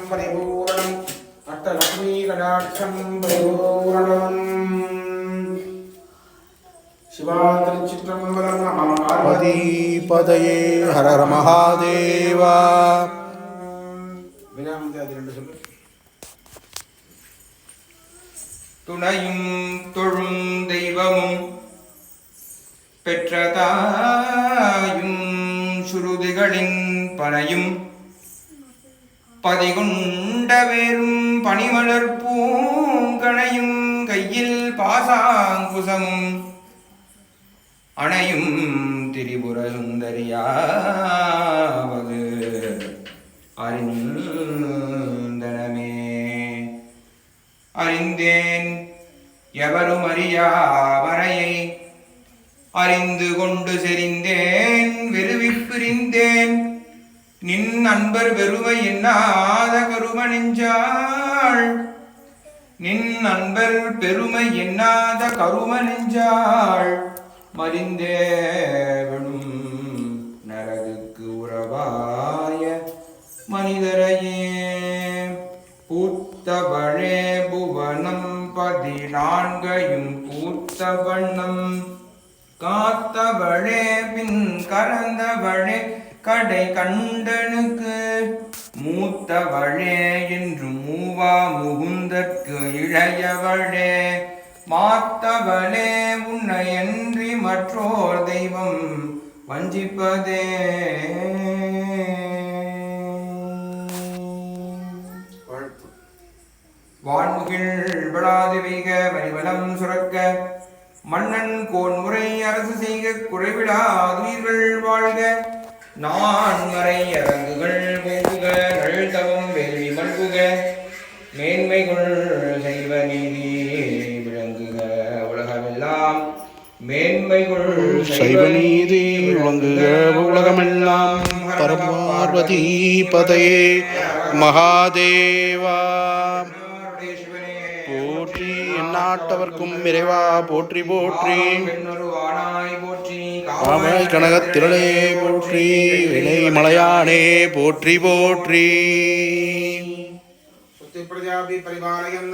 परिपूर्णम् अष्टलक्ष्मीकटाक्षं परिपूर्णम् शिवात्रिचित्रमङ्गलं नमः पार्वतीपतये हर हर महादेव துணையும் தொழும் தெய்வமும் பெற்றதாயும் சுருதிகளின் பனையும் பதிகொண்ட வேரும் பனிமலர் பூங்கணையும் கையில் பாசாங்குசமும் அணையும் திரிபுர சுந்தரியாவது அறிந்தனமே. அறிந்தேன் எவரும் அறியா வரையை அறிந்து கொண்டு செறிந்தேன் வெறுவி பிரிந்தேன் நின் அன்பர் பெருமை எண்ணாத கரும நெஞ்சாள் நின் அன்பர் பெருமை எண்ணாத கரும நெஞ்சாள் மறிந்தேவனும் நரகுக்கு உறவாய மனிதரையே பூத்தவழே புவனம் 14 பூத்த வண்ணம் காத்தவழே பின் கறந்தவழே கடை கண்டனுக்கு மூத்தவழே என்று மூவா முகுந்தற்கு இளையவழே மாத்தவளே உன்னையன்றி மற்றோர் தெய்வம் வஞ்சிப்பதே. வான்முகில் விழாது வைக வரிவலம் சுரக்க மன்னன் கோன்முறை அரசு செய்க குறைவிடாதுயிர்கள் வாழ்க நான்மறை அரங்குகள் போகுக நல்தவம் வேள்வி மல்குக மேன்மைகள் செய்வ நீதி விளங்குக உலகமெல்லாம் மேன்மைகள் சைவ நீதி விளங்குக உலகமெல்லாம் பார்வதி பதையே மகாதேவா போற்றி. எந்நாட்டவர்க்கும் இறைவா போற்றி போற்றி. காமாய் கனகத்திரளே போற்றி. வினை மலையானே போற்றி போற்றி. பிரஜாபதி பரிபாலயன்